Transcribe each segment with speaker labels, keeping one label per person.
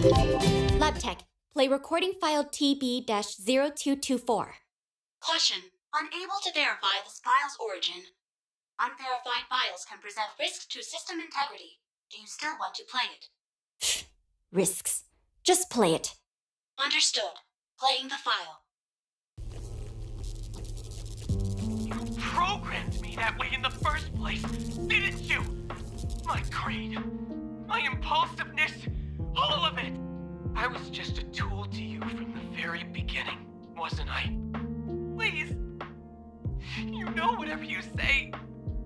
Speaker 1: LabTech, play recording file TB-0224.
Speaker 2: Caution. Unable to verify this file's origin. Unverified files can present risks to system integrity. Do you still want to play it?
Speaker 1: Risks. Just play it.
Speaker 2: Understood. Playing the file.
Speaker 3: You programmed me that way in the first place, didn't you? My greed, my impulsiveness, all of it. I was just a tool to you from the very beginning, wasn't I? Please. You know whatever you say.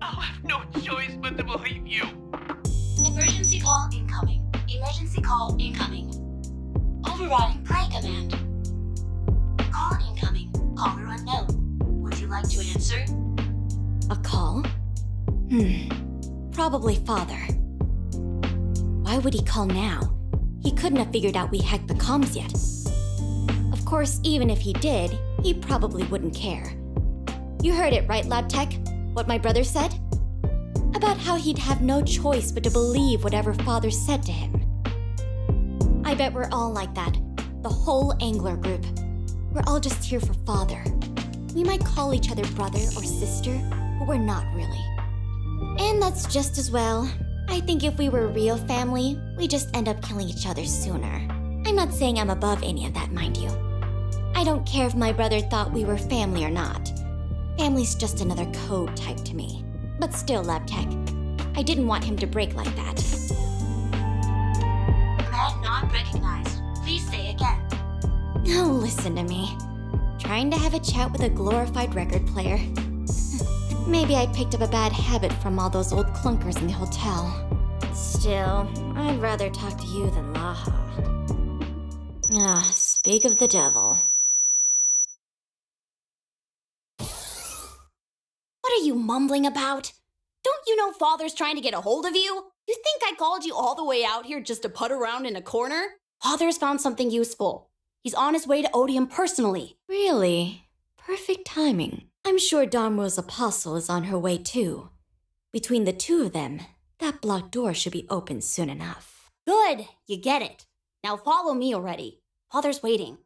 Speaker 3: I'll have no choice but to believe you.
Speaker 2: Emergency call incoming. Emergency call incoming. Overriding play command. Call incoming. Caller unknown. Would you like to answer?
Speaker 1: A call? Probably Father. Why would he call now? He couldn't have figured out we hacked the comms yet. Of course, even if he did, he probably wouldn't care. You heard it, right, LabTech? What my brother said? About how he'd have no choice but to believe whatever Father said to him. I bet we're all like that. The whole Angler group. We're all just here for Father. We might call each other brother or sister, but we're not really. And that's just as well. I think if we were a real family, we just end up killing each other sooner. I'm not saying I'm above any of that, mind you. I don't care if my brother thought we were family or not. Family's just another code type to me. But still, LabTech, I didn't want him to break like that.
Speaker 2: Command not recognized. Please say again.
Speaker 1: Oh, listen to me. Trying to have a chat with a glorified record player. Maybe I picked up a bad habit from all those old clunkers in the hotel. Still, I'd rather talk to you than Laha. Speak of the devil.
Speaker 4: What are you mumbling about? Don't you know Father's trying to get a hold of you? You think I called you all the way out here just to put around in a corner? Father's found something useful. He's on his way to Odium personally.
Speaker 1: Really? Perfect timing. I'm sure Darmro's apostle is on her way too. Between the two of them, that blocked door should be open soon enough.
Speaker 4: Good, you get it. Now follow me already. Father's waiting.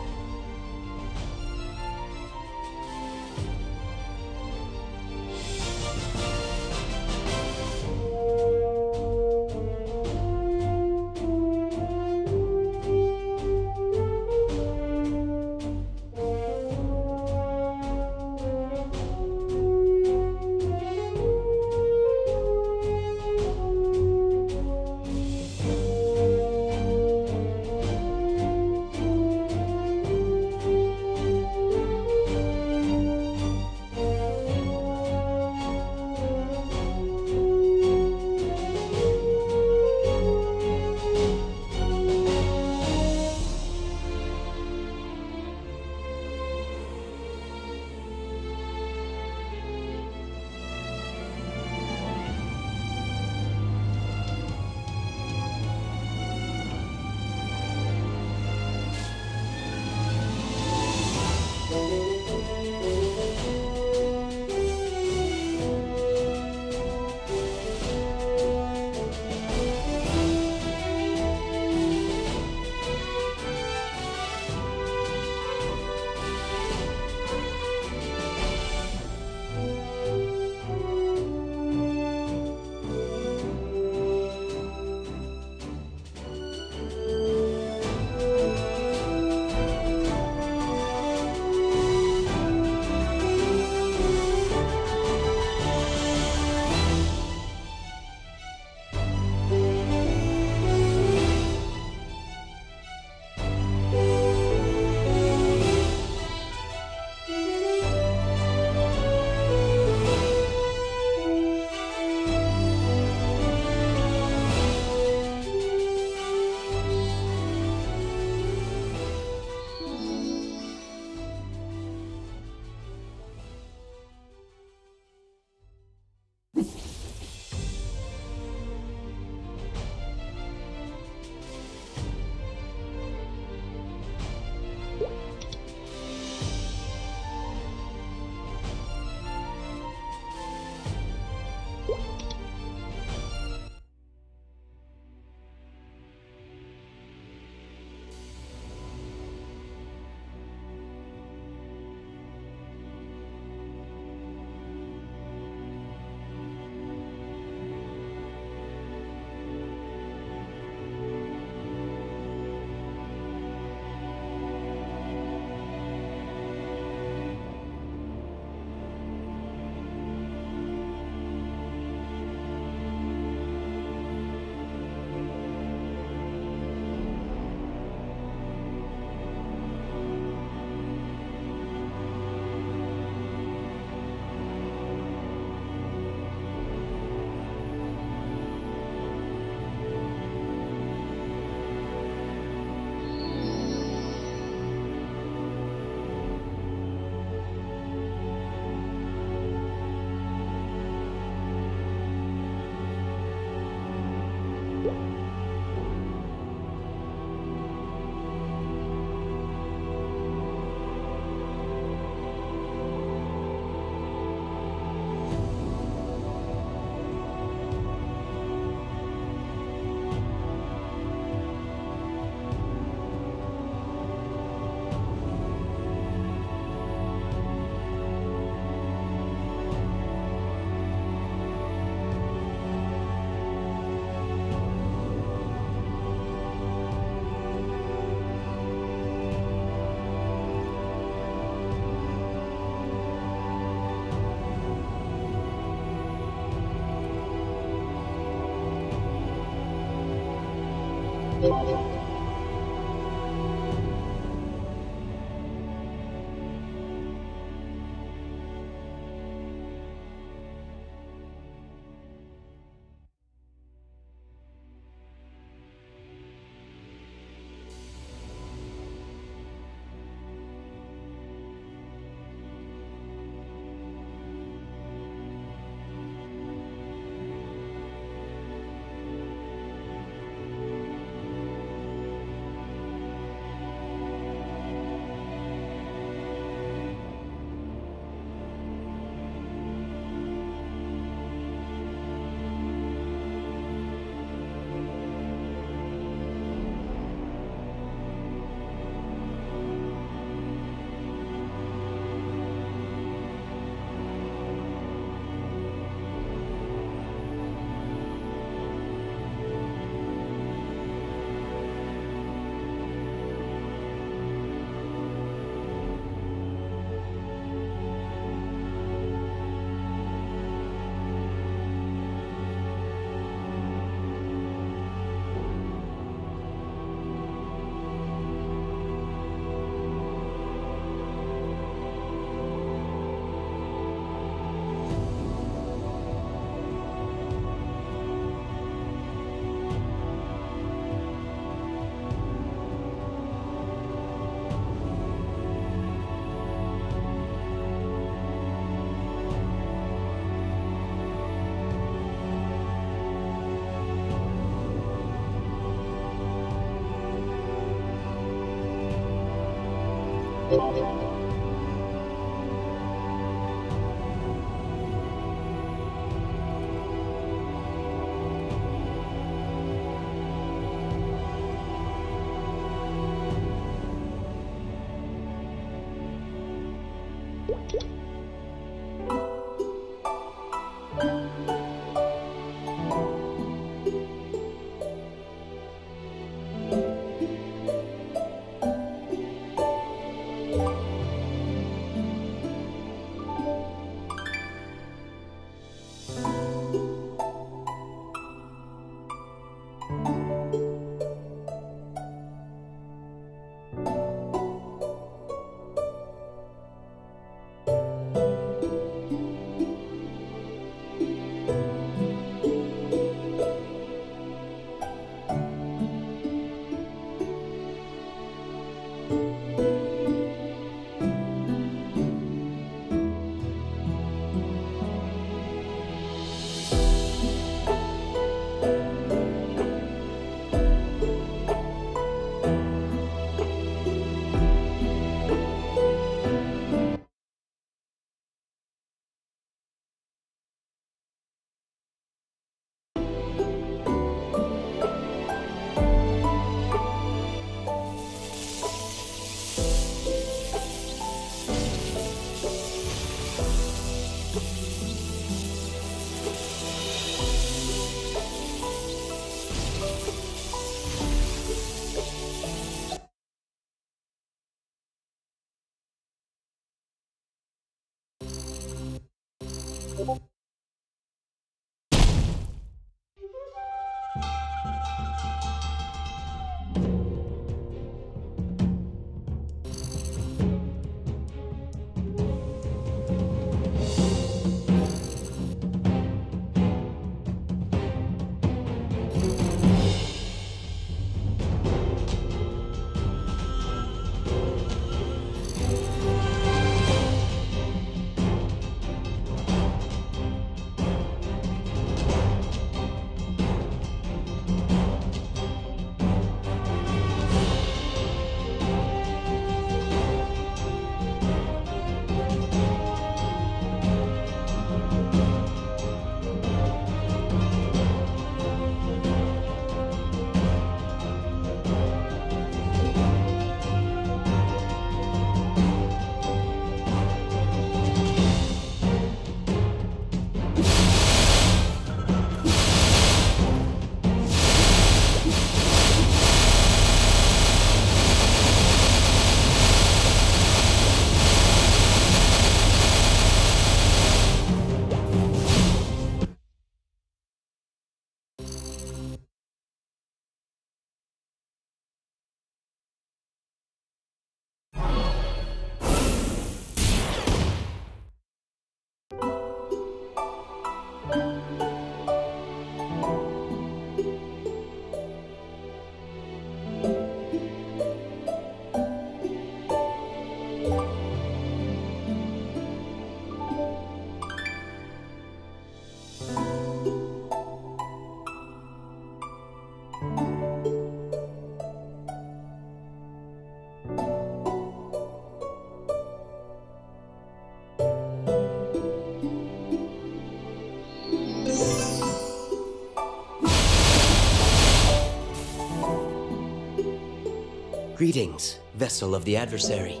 Speaker 5: Greetings, vessel of the adversary.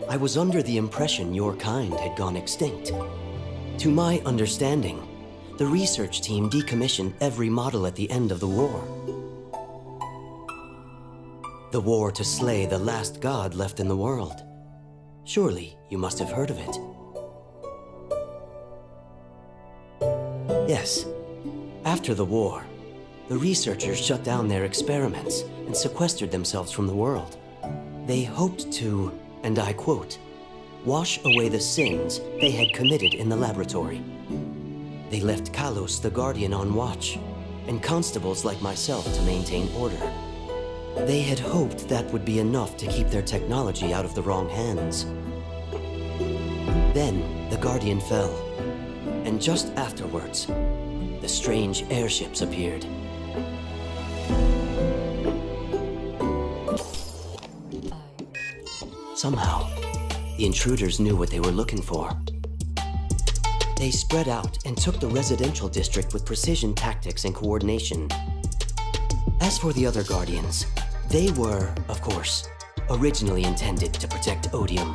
Speaker 5: I was under the impression your kind had gone extinct. To my understanding, the research team decommissioned every model at the end of the war. The war to slay the last god left in the world. Surely you must have heard of it. Yes. After the war, the researchers shut down their experiments and sequestered themselves from the world. They hoped to, and I quote, wash away the sins they had committed in the laboratory. They left Kalos the Guardian on watch, and constables like myself to maintain order. They had hoped that would be enough to keep their technology out of the wrong hands. Then the Guardian fell, and just afterwards, the strange airships appeared. Somehow, the intruders knew what they were looking for. They spread out and took the residential district with precision tactics and coordination. As for the other Guardians, they were, of course, originally intended to protect Odium.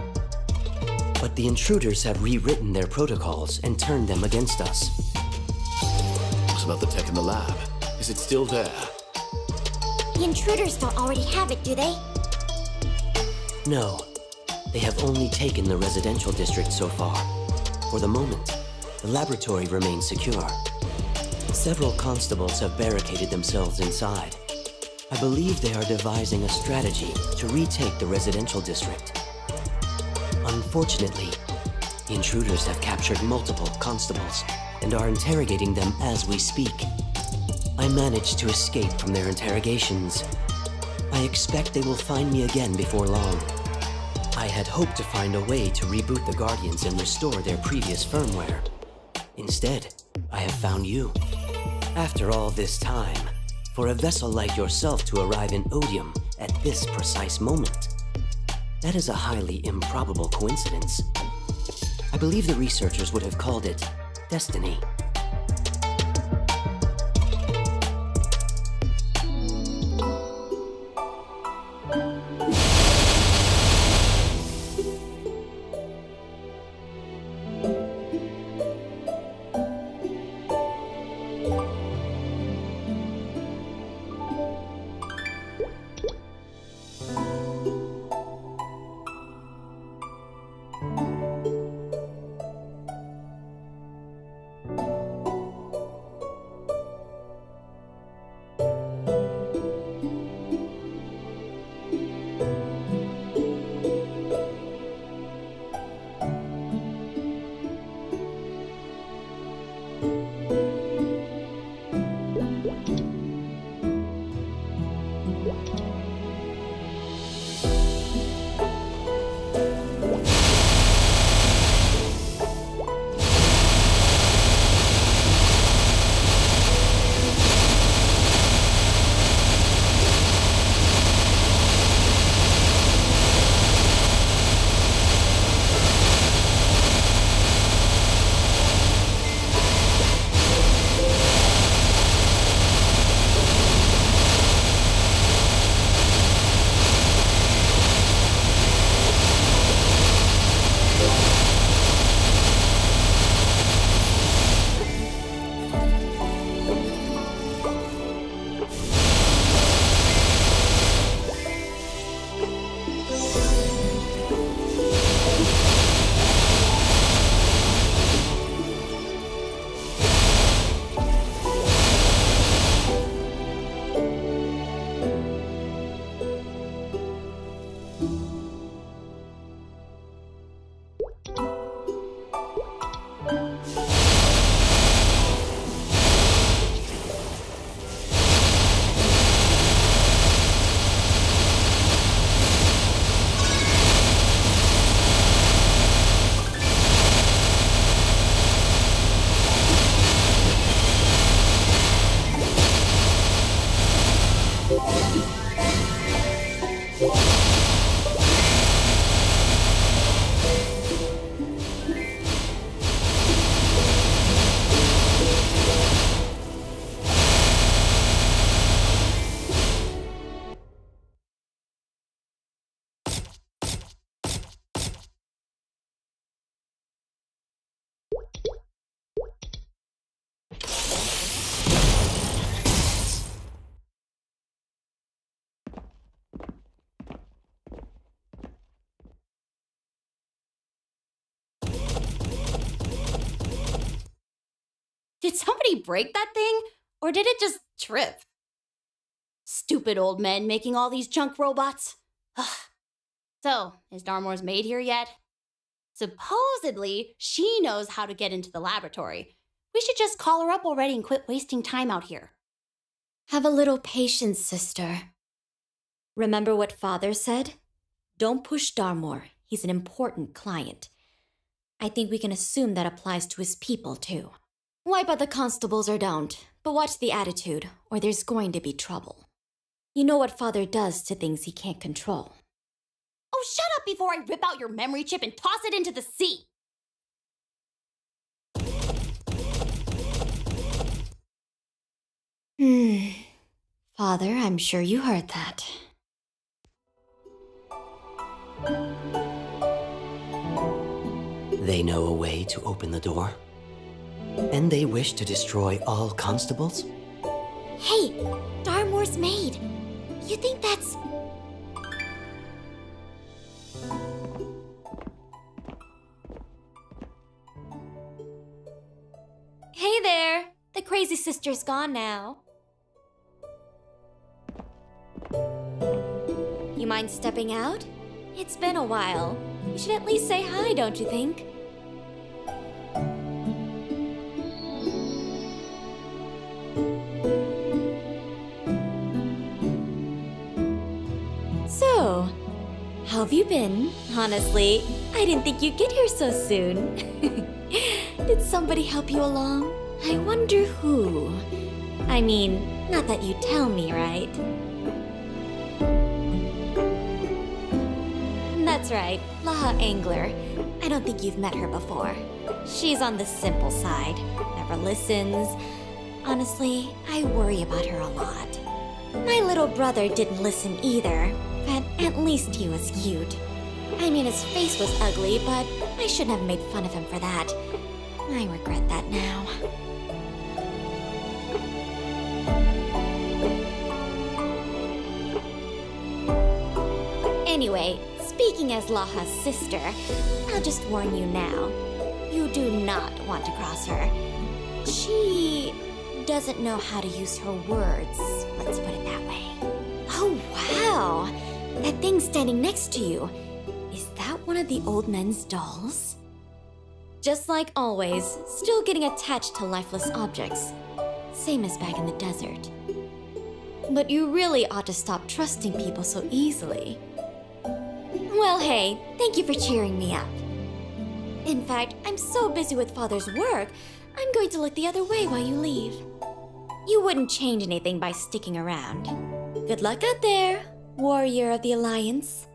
Speaker 5: But the intruders have rewritten their protocols and turned them against us.
Speaker 6: What about the tech in the lab? Is it still there?
Speaker 1: The intruders don't already have it, do they?
Speaker 5: No. They have only taken the residential district so far. For the moment, the laboratory remains secure. Several constables have barricaded themselves inside. I believe they are devising a strategy to retake the residential district. Unfortunately, the intruders have captured multiple constables and are interrogating them as we speak. I managed to escape from their interrogations. I expect they will find me again before long. I had hoped to find a way to reboot the Guardians and restore their previous firmware. Instead, I have found you. After all this time, for a vessel like yourself to arrive in Odium at this precise moment, that is a highly improbable coincidence. I believe the researchers would have called it destiny.
Speaker 4: Did somebody break that thing? Or did it just trip? Stupid old men making all these junk robots. So, is Darmore's maid here yet? Supposedly, she knows how to get into the laboratory. We should just call her up already and quit wasting time out here.
Speaker 1: Have a little patience, sister. Remember what Father said? Don't push Darmore. He's an important client. I think we can assume that applies to his people, too. Wipe out the constables or don't, but watch the attitude, or there's going to be trouble. You know what Father does to things he can't control.
Speaker 4: Oh, shut up before I rip out your memory chip and toss it into the sea!
Speaker 1: Father, I'm sure you heard that. They know a way to open the door. And they wish to destroy all constables?
Speaker 4: Hey, Darmore's maid. You think that's...
Speaker 1: Hey there! The crazy sister's gone now. You mind stepping out? It's been a while. You should at least say hi, don't you think? So, how have you been? Honestly, I didn't think you'd get here so soon. Did somebody help you along? I wonder who. I mean, not that you'd tell me, right? That's right, Laha Angler. I don't think you've met her before. She's on the simple side, never listens. Honestly, I worry about her a lot. My little brother didn't listen either, but at least he was cute. I mean, his face was ugly, but I shouldn't have made fun of him for that. I regret that now. Anyway, speaking as Laha's sister, I'll just warn you now. You do not want to cross her. She doesn't know how to use her words, let's put it that way. Oh, wow! That thing standing next to you, is that one of the old men's dolls? Just like always, still getting attached to lifeless objects. Same as back in the desert. But you really ought to stop trusting people so easily. Well, hey, thank you for cheering me up. In fact, I'm so busy with Father's work, I'm going to look the other way while you leave. You wouldn't change anything by sticking around. Good luck out there, warrior of the Alliance.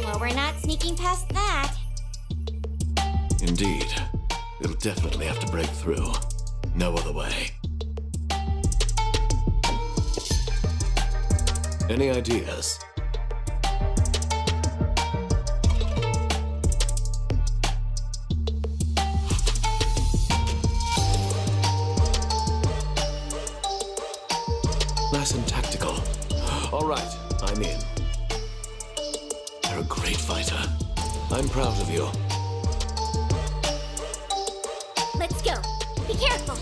Speaker 1: Well, we're not sneaking past that.
Speaker 6: Indeed. It'll definitely have to break through. No other way. Any ideas? Nice and tactical. All right, I'm in. You're a great fighter. I'm proud of you.
Speaker 1: Let's go. Be careful.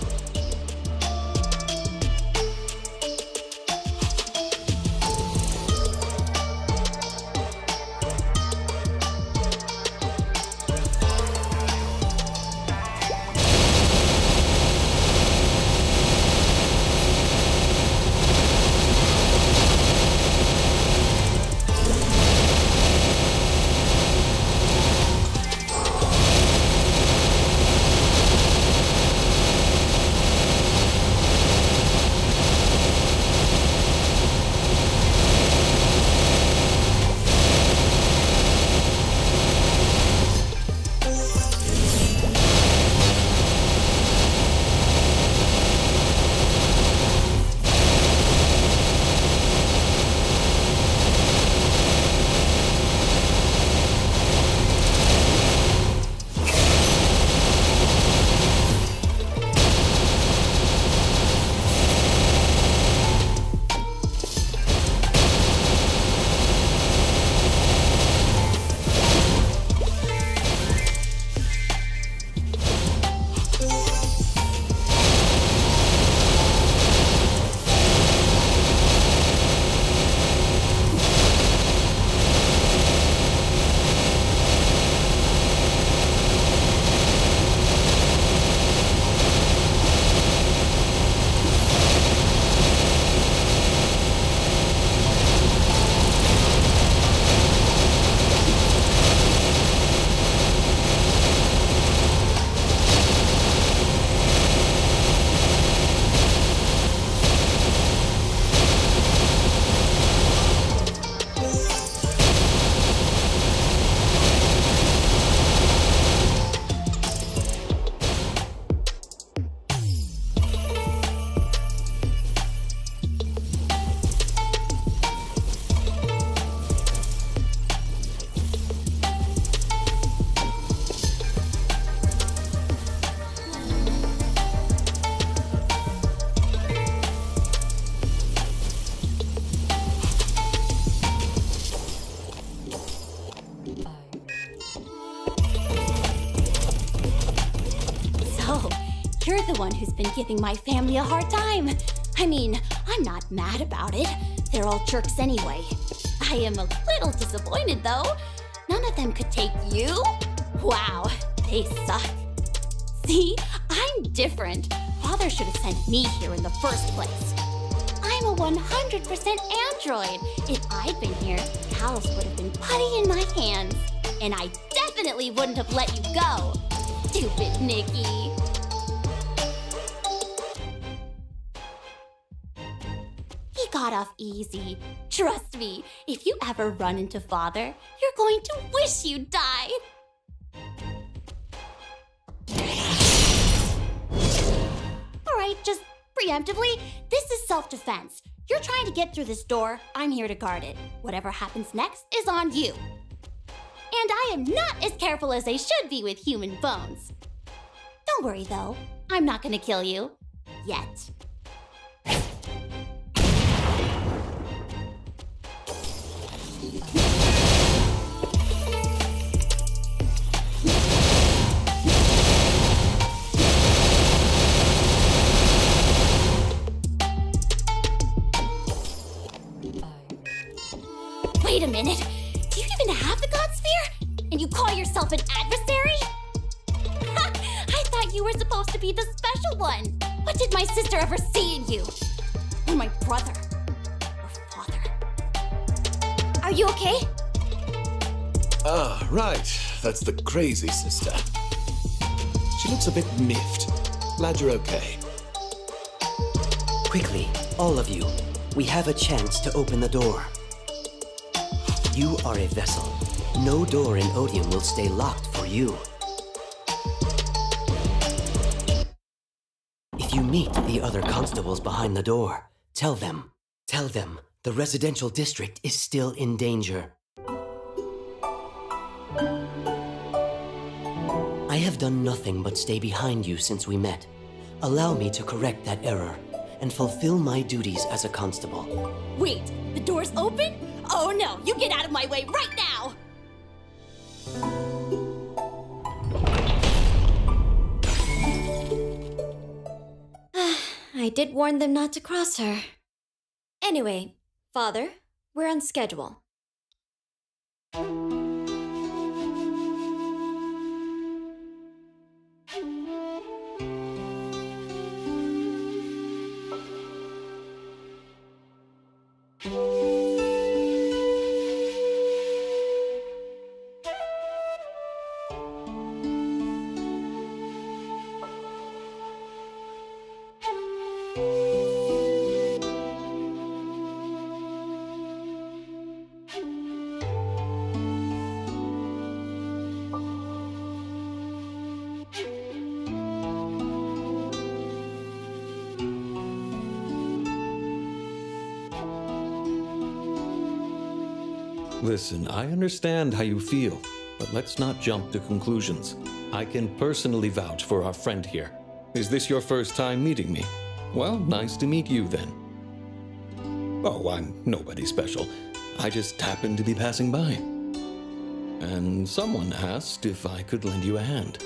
Speaker 1: You're the one who's been giving my family a hard time. I mean, I'm not mad about it. They're all jerks anyway. I am a little disappointed, though. None of them could take you? Wow, they suck. See, I'm different. Father should have sent me here in the first place. I'm a 100% android. If I'd been here, Callus would have been putty in my hands. And I definitely wouldn't have let you go. Stupid Nikki. He got off easy. Trust me, if you ever run into Father, you're going to wish you died. Alright, just preemptively, this is self-defense. You're trying to get through this door, I'm here to guard it. Whatever happens next is on you. And I am not as careful as I should be with human bones. Don't worry though, I'm not gonna kill you. Yet.
Speaker 4: yourself an adversary? I thought you were supposed to be the special one. What did my sister ever see in you? Or my brother? Or father? Are you okay?
Speaker 6: Ah, right. That's the crazy sister. She looks a bit miffed. Glad you're okay.
Speaker 5: Quickly, all of you. We have a chance to open the door. You are a vessel. No door in Odium will stay locked for you. If you meet the other constables behind the door, tell them the residential district is still in danger. I have done nothing but stay behind you since we met. Allow me to correct that error and fulfill my duties as a constable.
Speaker 4: Wait, the door's open? Oh no, you get out of my way right now!
Speaker 1: I did warn them not to cross her. Anyway, Father, we're on schedule.
Speaker 7: Listen, I understand how you feel, but let's not jump to conclusions. I can personally vouch for our friend here. Is this your first time meeting me? Well, nice to meet you then. Oh, I'm nobody special. I just happened to be passing by. And someone asked if I could lend you a hand.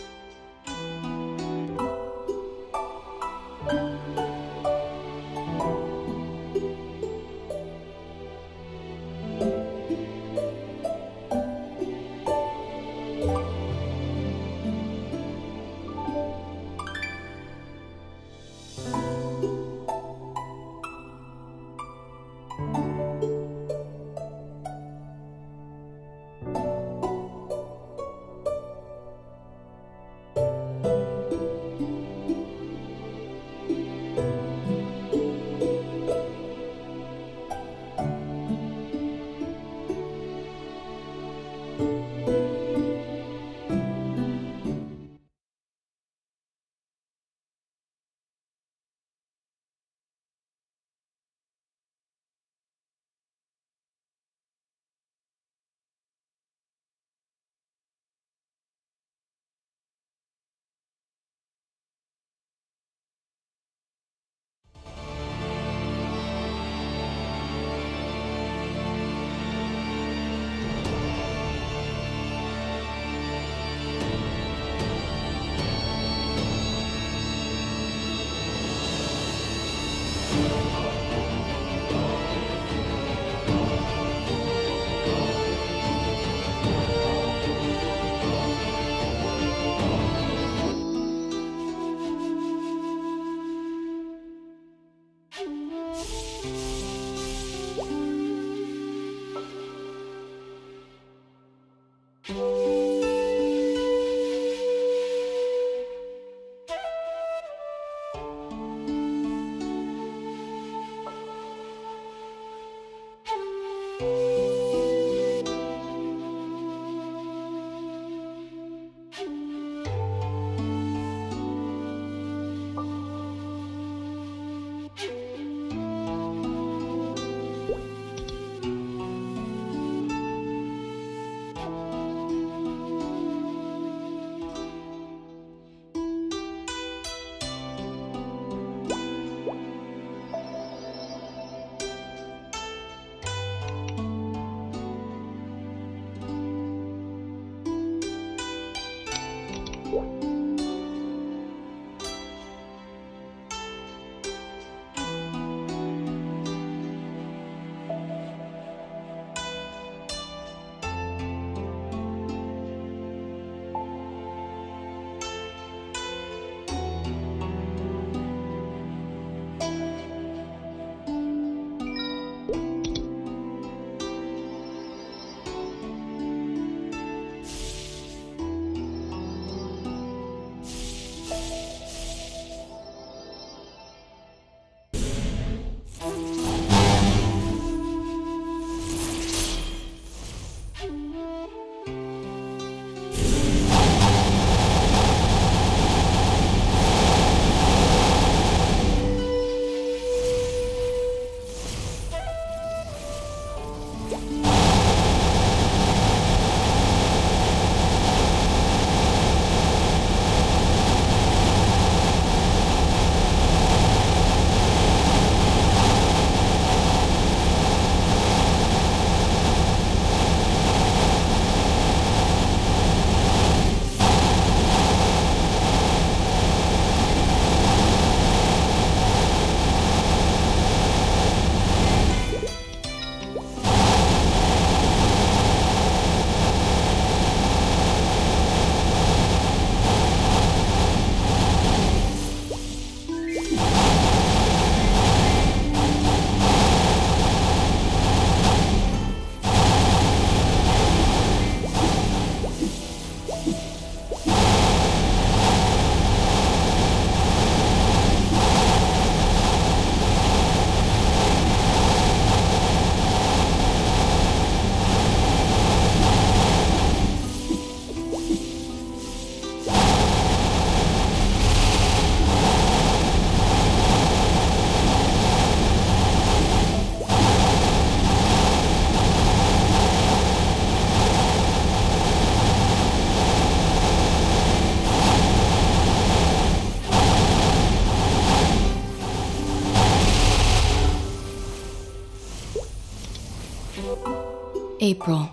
Speaker 8: April.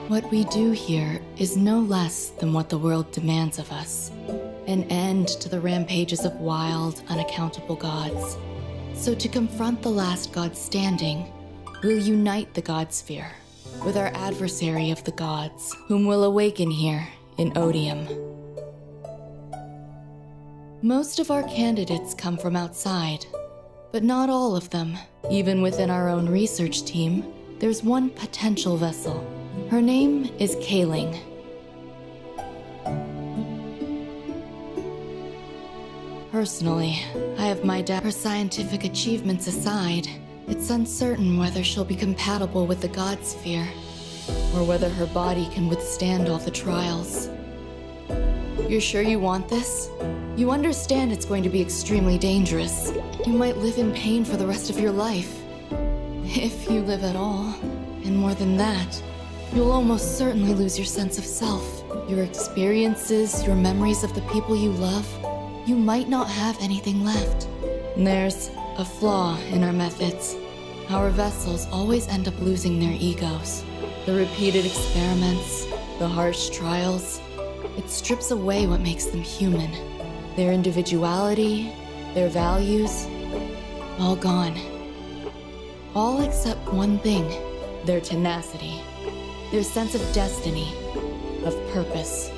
Speaker 8: What we do here is no less than what the world demands of us. An end to the rampages of wild, unaccountable gods. So to confront the last god standing, we'll unite the God Sphere with our adversary of the gods, whom we'll awaken here in Odium. Most of our candidates come from outside, but not all of them. Even within our own research team, there's one potential vessel. Her name is Kaling. Personally, I have my doubt. Her scientific achievements aside, it's uncertain whether she'll be compatible with the God Sphere, or whether her body can withstand all the trials. You're sure you want this? You understand it's going to be extremely dangerous. You might live in pain for the rest of your life. If you live at all. And more than that, you'll almost certainly lose your sense of self. Your experiences, your memories of the people you love. You might not have anything left. There's a flaw in our methods. Our vessels always end up losing their egos. The repeated experiments, the harsh trials, it strips away what makes them human. Their individuality, their values, all gone. All except one thing, their tenacity, their sense of destiny, of purpose.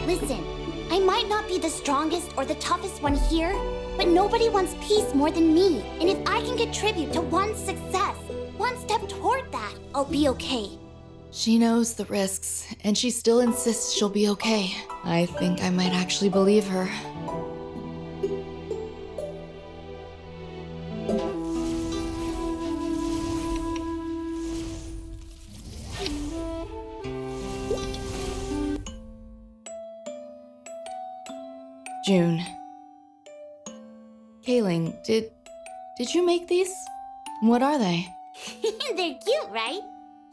Speaker 4: Listen, I might not be the strongest or the toughest one here, but nobody wants peace more than me. And if I can contribute to one success, one step toward that, I'll be okay.
Speaker 8: She knows the risks, and she still insists she'll be okay. I think I might actually believe her. June. Kaling, did you make these? What are they?
Speaker 4: They're cute, right?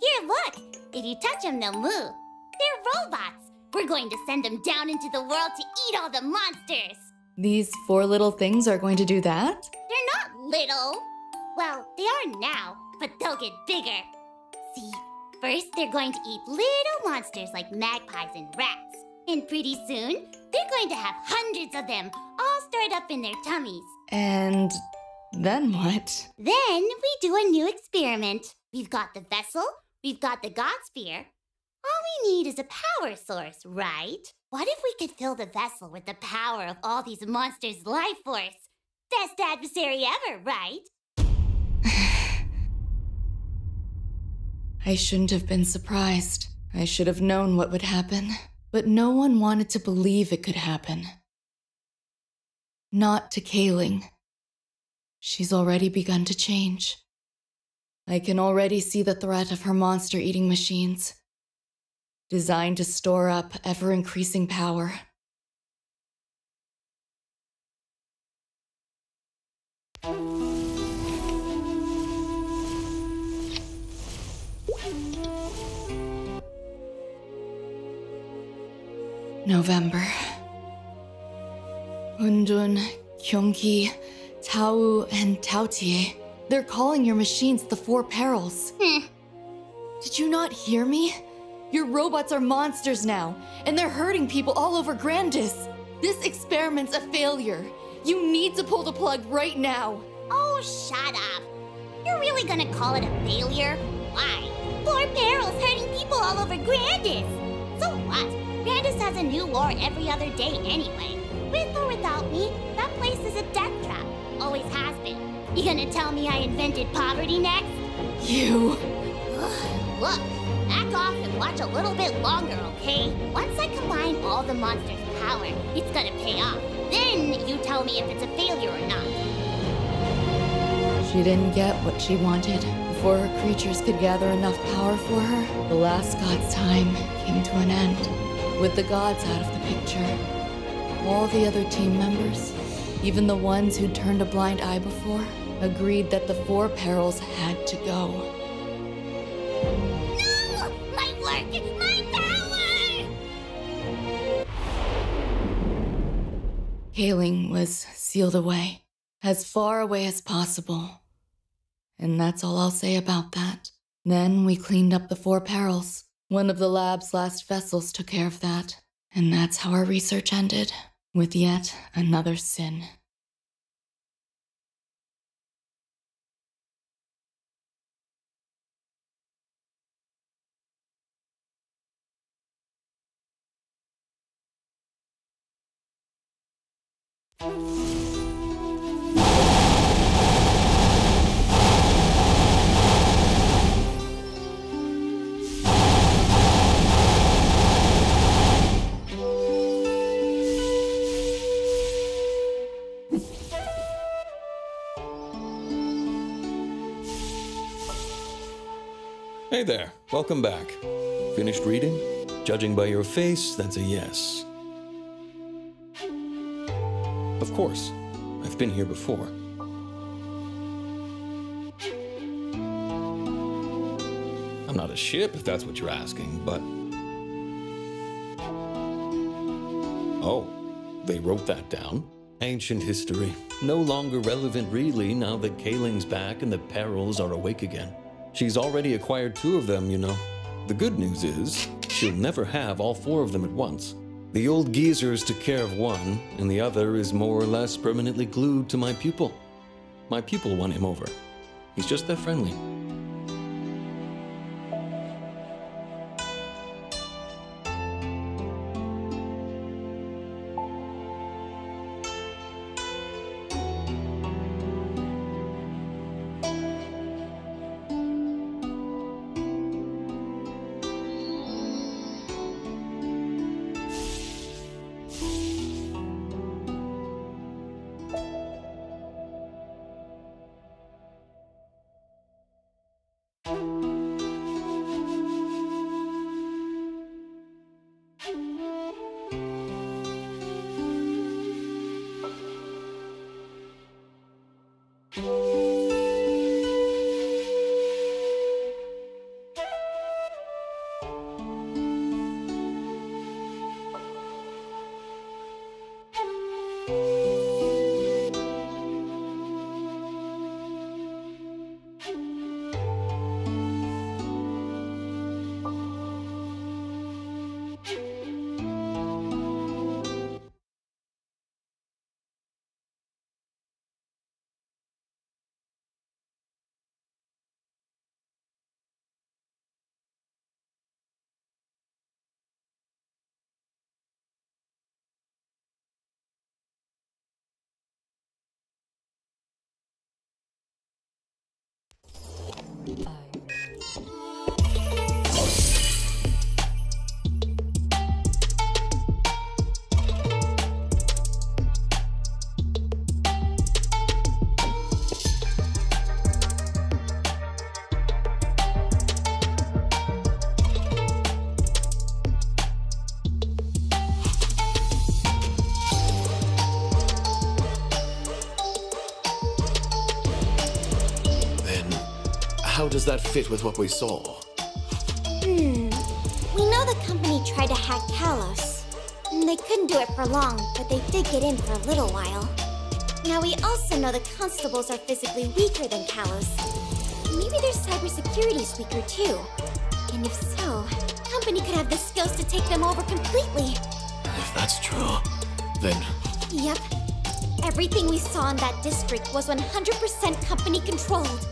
Speaker 4: Here, look! If you touch them, they'll move. They're robots! We're going to send them down into the world to eat all the monsters!
Speaker 8: These 4 little things are going to do that?
Speaker 4: They're not little! Well, they are now, but they'll get bigger. See, first they're going to eat little monsters like magpies and rats. And pretty soon, they're going to have hundreds of them, all stored up in their tummies.
Speaker 8: And then what?
Speaker 4: Then we do a new experiment. We've got the vessel, we've got the God Sphere. All we need is a power source, right? What if we could fill the vessel with the power of all these monsters' life force? Best adversary ever, right?
Speaker 8: I shouldn't have been surprised. I should have known what would happen. But no one wanted to believe it could happen. Not to Kaling. She's already begun to change. I can already see the threat of her monster-eating machines, designed to store up ever-increasing power. November. Undun, Kyungki, Tau, and Taotie. They're calling your machines the 4 perils. Did you not hear me? Your robots are monsters now, and they're hurting people all over Grandis. This experiment's a failure. You need to pull the plug right now.
Speaker 4: Oh, shut up. You're really gonna call it a failure? Why? 4 perils hurting people all over Grandis. So what? Grandis has a new war every other day anyway. With or without me, that place is a death trap. Always has been. You gonna tell me I invented poverty next?
Speaker 8: You...
Speaker 4: Look, back off and watch a little bit longer, okay? Once I combine all the monsters' power, it's gonna pay off. Then you tell me if it's a failure or not.
Speaker 8: She didn't get what she wanted. Before her creatures could gather enough power for her, the last god's time came to an end. With the gods out of the picture, all the other team members, even the ones who'd turned a blind eye before, agreed that the 4 perils had to go.
Speaker 4: No! My work! My power!
Speaker 8: Kaling was sealed away as possible. and that's all I'll say about that. Then we cleaned up the 4 perils. One of the lab's last vessels took care of that, and that's how our research ended, with yet another sin.
Speaker 7: Hey there, welcome back. Finished reading? Judging by your face, that's a yes. Of course, I've been here before. I'm not a ship, if that's what you're asking, but... Oh, they wrote that down? Ancient history. No longer relevant really, now that Kaling's back and the perils are awake again. She's already acquired 2 of them, you know. The good news is, she'll never have all 4 of them at once. The old geezers took care of one, and the other is more or less permanently glued to my pupil. My pupil won him over. He's just that friendly.
Speaker 6: How does that fit with what we saw?
Speaker 1: We know the company tried to hack Kalos. They couldn't do it for long, but they did get in for a little while. Now we also know the constables are physically weaker than Kalos. Maybe their cybersecurity's weaker too. And if so, the company could have the skills to take them over completely.
Speaker 6: If that's true, then...
Speaker 1: Yep. Everything we saw in that district was 100% company controlled.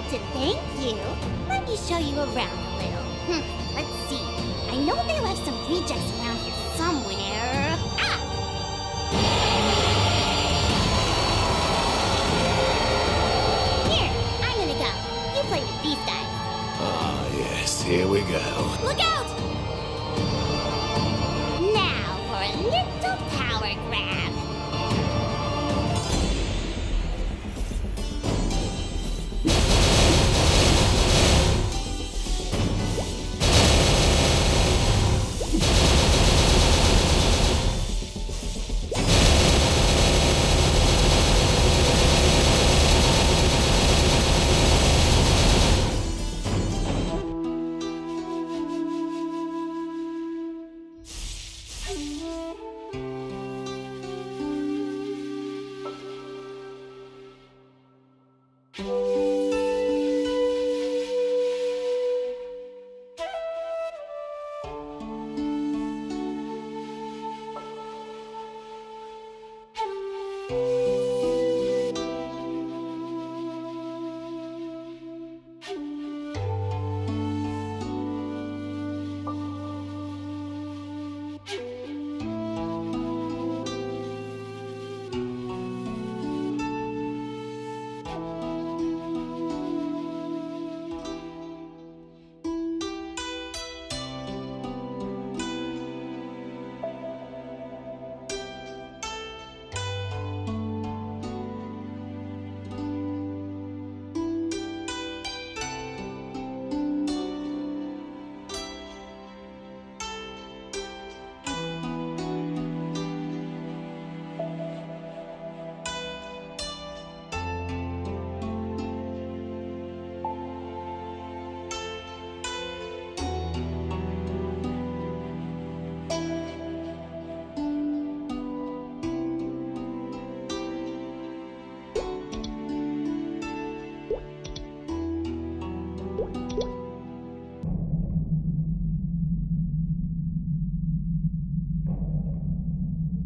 Speaker 1: to thank you. Let me show you around a little. Let's see. I know they left some rejects around here somewhere. Ah! Here, I'm gonna go. You play with these guys.
Speaker 6: Ah, yes, here we go.
Speaker 1: Look out! Now for a little power grab.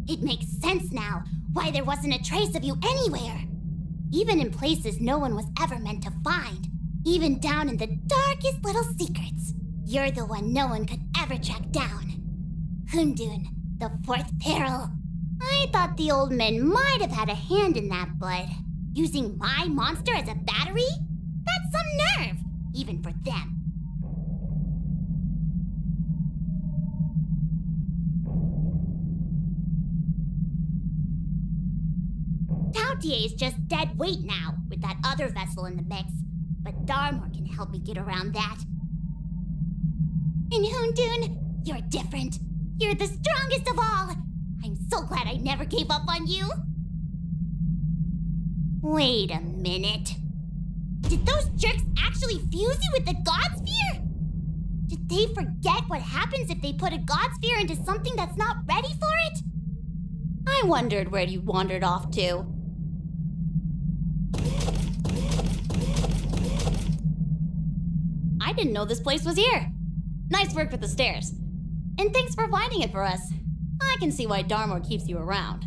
Speaker 1: It makes sense now why there wasn't a trace of you anywhere. Even in places no one was ever meant to find. Even down in the darkest little secrets. You're the one no one could ever track down. Hundun, the fourth peril. I thought the old men might have had a hand in that, but using my monster as a battery? That's some nerve, even for them. Tautier's just dead weight now, with that other vessel in the mix. But Darmor can help me get around that. And Hundun, you're different. You're the strongest of all. I'm so glad I never gave up on you. Wait a minute. Did those jerks actually fuse you with the God Sphere? Did they forget what happens if they put a God Sphere into something that's not ready for it? I wondered where you wandered off to. I didn't know this place was here. Nice work with the stairs. And thanks for finding it for us. I can see why Darmor keeps you around.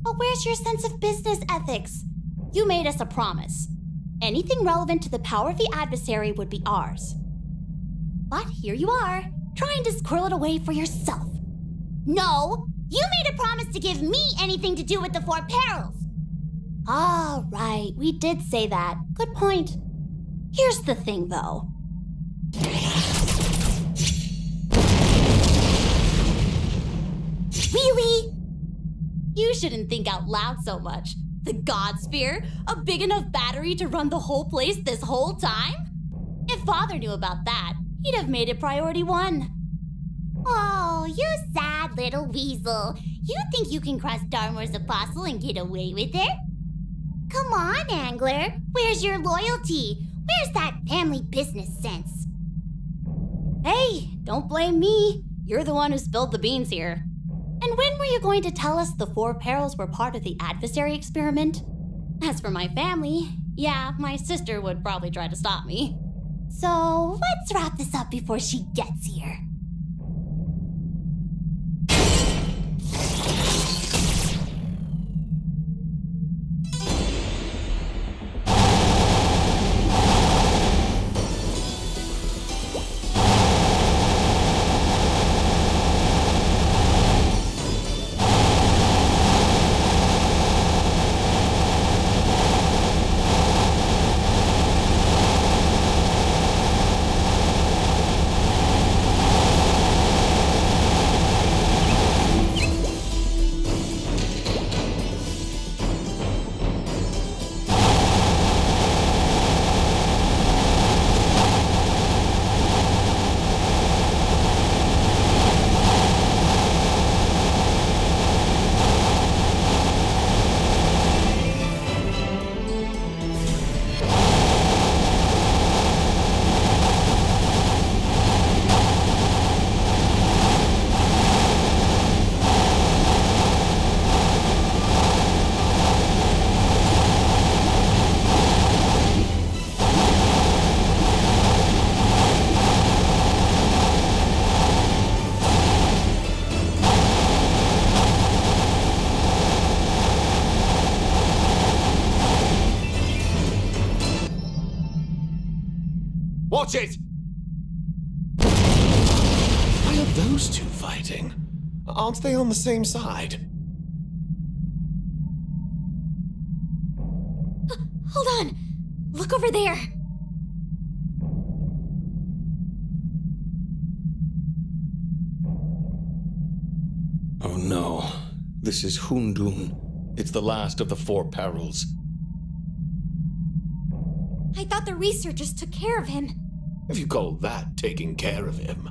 Speaker 1: But where's your sense of business ethics? You made us a promise. Anything relevant to the power of the adversary would be ours. But here you are, trying to squirrel it away for yourself. No! You made a promise to give me anything to do with the Four Perils! Ah, right, we did say that. Good point. Here's the thing, though. Really? You shouldn't think out loud so much. The God Sphere? A big enough battery to run the whole place this whole time? If Father knew about that, he'd have made it priority 1. Oh, you sad little weasel. You think you can cross Darmor's apostle and get away with it? Come on, Angler. Where's your loyalty? Where's that family business sense? Hey, don't blame me. You're the one who spilled the beans here. And when were you going to tell us the Four Perils were part of the adversary experiment? As for my family, yeah, my sister would probably try to stop me. So let's wrap this up before she gets here.
Speaker 6: Watch it! Why are those two fighting? Aren't they on the same side?
Speaker 1: Hold on! Look over there!
Speaker 7: Oh no. This is Hundun. It's the last of the four perils.
Speaker 1: I thought the researchers took care of him.
Speaker 6: If you call that taking care of him.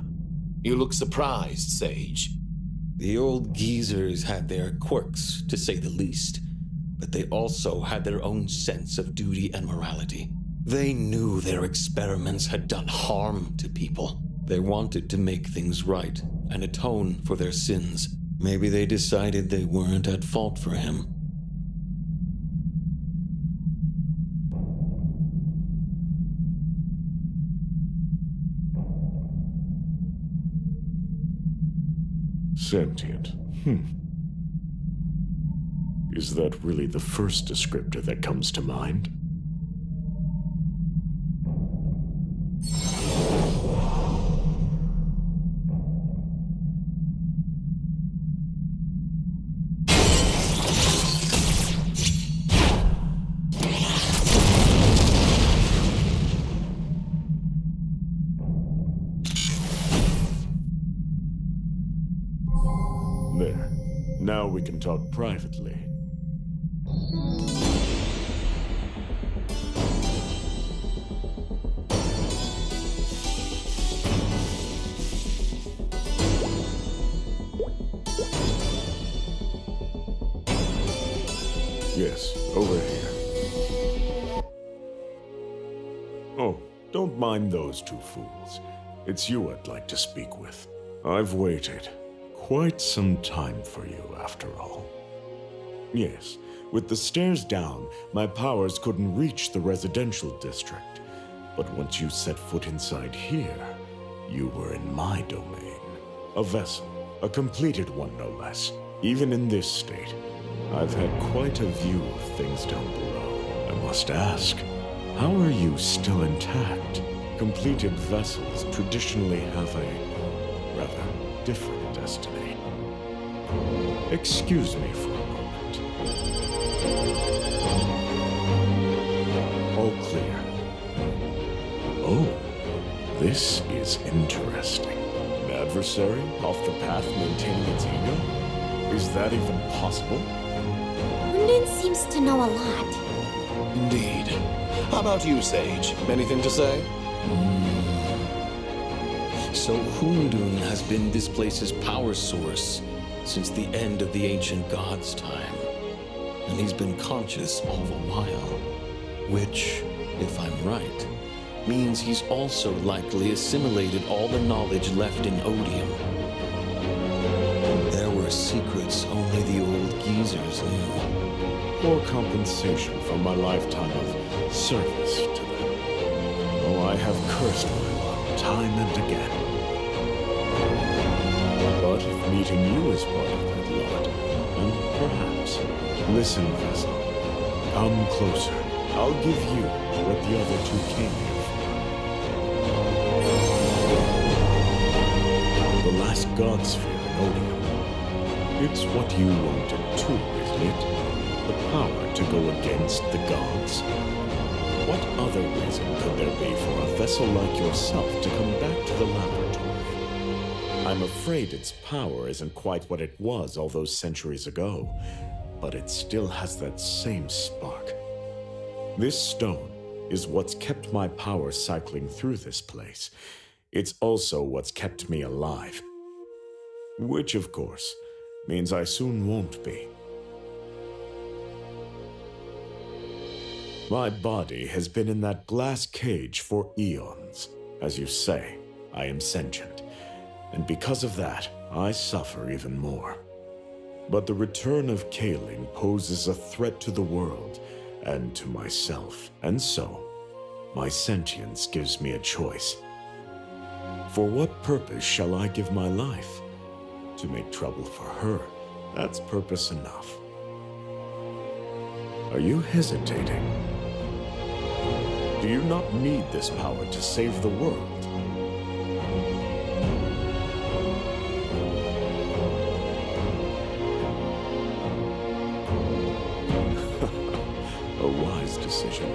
Speaker 6: You look surprised, Sage.
Speaker 7: The old geezers had their quirks, to say the least, but they also had their own sense of duty and morality. They knew their experiments had done harm to people. They wanted to make things right and atone for their sins. Maybe they decided they weren't at fault for him.
Speaker 9: Sentient. Is that really the first descriptor that comes to mind? There. Now we can talk privately. Yes, over here. Oh, don't mind those two fools. It's you I'd like to speak with. I've waited quite some time for you, after all. Yes, with the stairs down, my powers couldn't reach the residential district. But once you set foot inside here, you were in my domain. A vessel, a completed one no less. Even in this state, I've had quite a view of things down below. I must ask, how are you still intact? Completed vessels traditionally have a rather different destiny. Excuse me for a moment. All clear. Oh, this is interesting. An adversary off the path maintaining its ego? Is that even possible?
Speaker 1: Hundun seems to know a lot.
Speaker 6: Indeed. How about you, Sage? Anything to say?
Speaker 7: So Hundun has been this place's power source since the end of the ancient gods' time. And he's been conscious all the while. Which, if I'm right, means he's also likely assimilated all the knowledge left in Odium. There were secrets only the old geezers knew.
Speaker 9: Poor compensation for my lifetime of service to them. Oh, I have cursed my luck time and again. But if meeting you is part of that lot, and perhaps, listen, vessel, come closer. I'll give you what the other two came here for. The last god sphere in Odium. It's what you wanted too, isn't it? The power to go against the gods? What other reason could there be for a vessel like yourself to come back to the laboratory? I'm afraid its power isn't quite what it was all those centuries ago, but it still has that same spark. This stone is what's kept my power cycling through this place. It's also what's kept me alive. Which, of course, means I soon won't be. My body has been in that glass cage for eons. As you say, I am sentient. And because of that, I suffer even more. But the return of Kaling poses a threat to the world and to myself. And so, my sentience gives me a choice. For what purpose shall I give my life? To make trouble for her, that's purpose enough. Are you hesitating? Do you not need this power to save the world? A wise decision.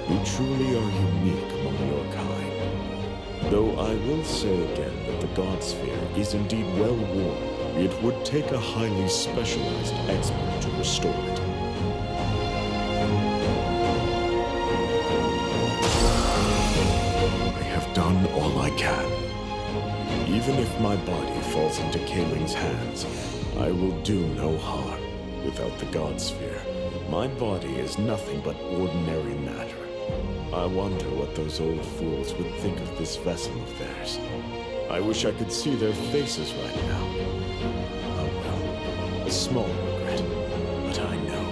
Speaker 9: You truly are unique among your kind. Though I will say again that the God Sphere is indeed well worn, it would take a highly specialized expert to restore it. I have done all I can. Even if my body falls into Kaling's hands, I will do no harm. Without the God Sphere, my body is nothing but ordinary matter. I wonder what those old fools would think of this vessel of theirs. I wish I could see their faces right now. Oh well, a small regret. But I know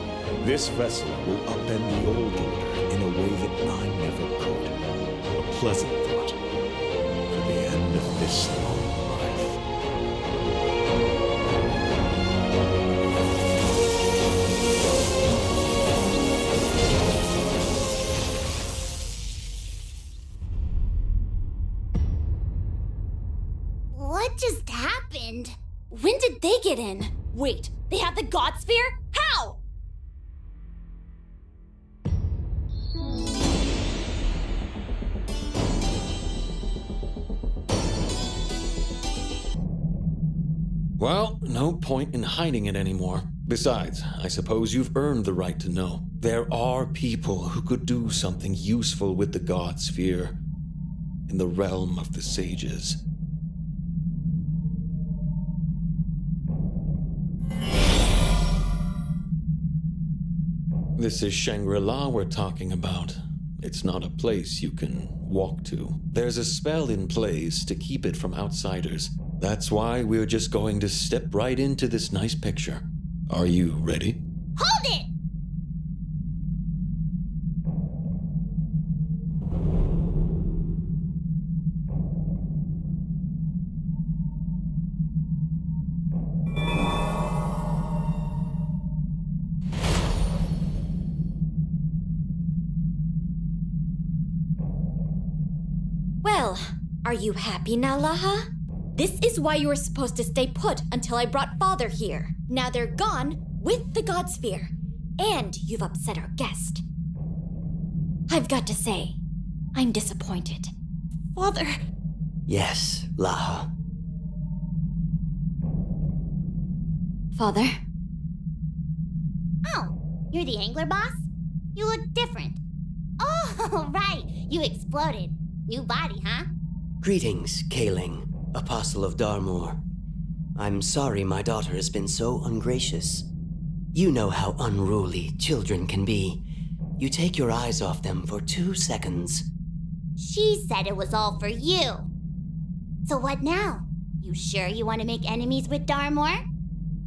Speaker 9: this vessel will upend the old order in a way that I never could. A pleasant thought for the end of this long life.
Speaker 4: What just happened? When did they get in? Wait, they have the God Sphere? How?
Speaker 7: Well, no point in hiding it anymore. Besides, I suppose you've earned the right to know. There are people who could do something useful with the God Sphere in the realm of the sages. This is Shangri-La we're talking about. It's not a place you can walk to. There's a spell in place to keep it from outsiders. That's why we're just going to step right into this nice picture. Are you ready?
Speaker 4: Hold it!
Speaker 1: Well, are you happy now, Laha? This is why you were supposed to stay put until I brought Father here. Now they're gone with the God Sphere, and you've upset our guest. I've got to say, I'm disappointed.
Speaker 4: Father...
Speaker 5: Yes, Laha.
Speaker 1: Father?
Speaker 10: Oh, you're the angler boss? You look different. Oh, right, you exploded. New body, huh?
Speaker 5: Greetings, Kaling, Apostle of Darmor. I'm sorry my daughter has been so ungracious. You know how unruly children can be. You take your eyes off them for 2 seconds.
Speaker 10: She said it was all for you. So what now? You sure you want to make enemies with Darmor?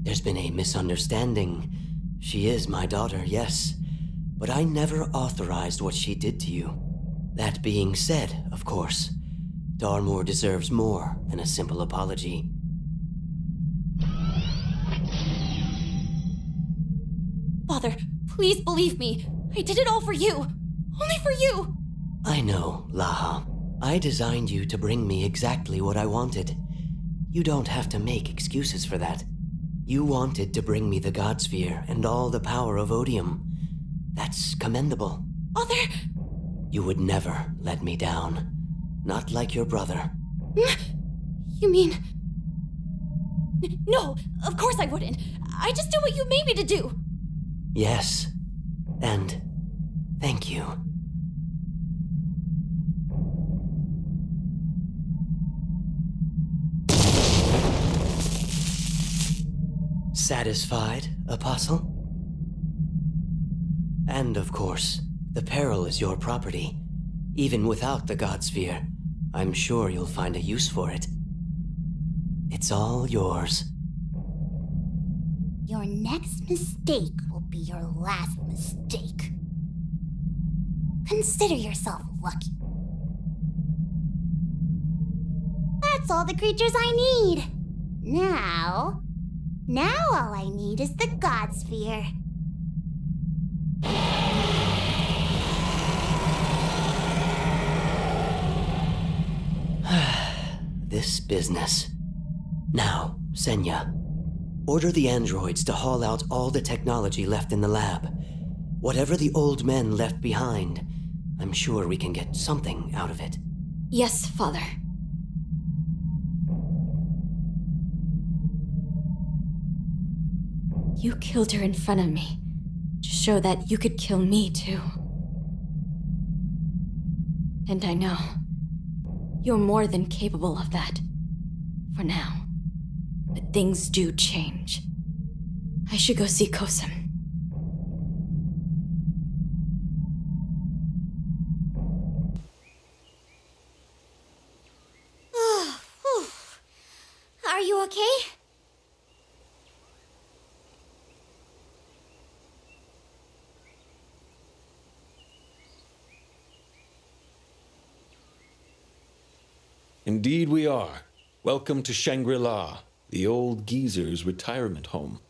Speaker 5: There's been a misunderstanding. She is my daughter, yes. But I never authorized what she did to you. That being said, of course, Darmor deserves more than a simple apology.
Speaker 4: Father, please believe me. I did it all for you. Only for you.
Speaker 5: I know, Laha. I designed you to bring me exactly what I wanted. You don't have to make excuses for that. You wanted to bring me the God Sphere and all the power of Odium. That's commendable.
Speaker 4: Father!
Speaker 5: You would never let me down. Not like your brother.
Speaker 4: You mean... No, of course I wouldn't. I just do what you made me to do.
Speaker 5: Yes. And thank you. Satisfied, Apostle? And of course, the peril is your property. Even without the God Sphere, I'm sure you'll find a use for it. It's all yours.
Speaker 10: Your next mistake will be your last mistake. Consider yourself lucky. That's all the creatures I need. Now all I need is the God Sphere.
Speaker 5: this business. Now, Senya, order the androids to haul out all the technology left in the lab. Whatever the old men left behind, I'm sure we can get something out of it.
Speaker 1: Yes, Father. You killed her in front of me, to show that you could kill me too. And I know, you're more than capable of that. For now. But things do change. I should go see Kosem.
Speaker 10: Are you okay?
Speaker 7: Indeed we are. Welcome to Shangri-La, the old geezer's retirement home.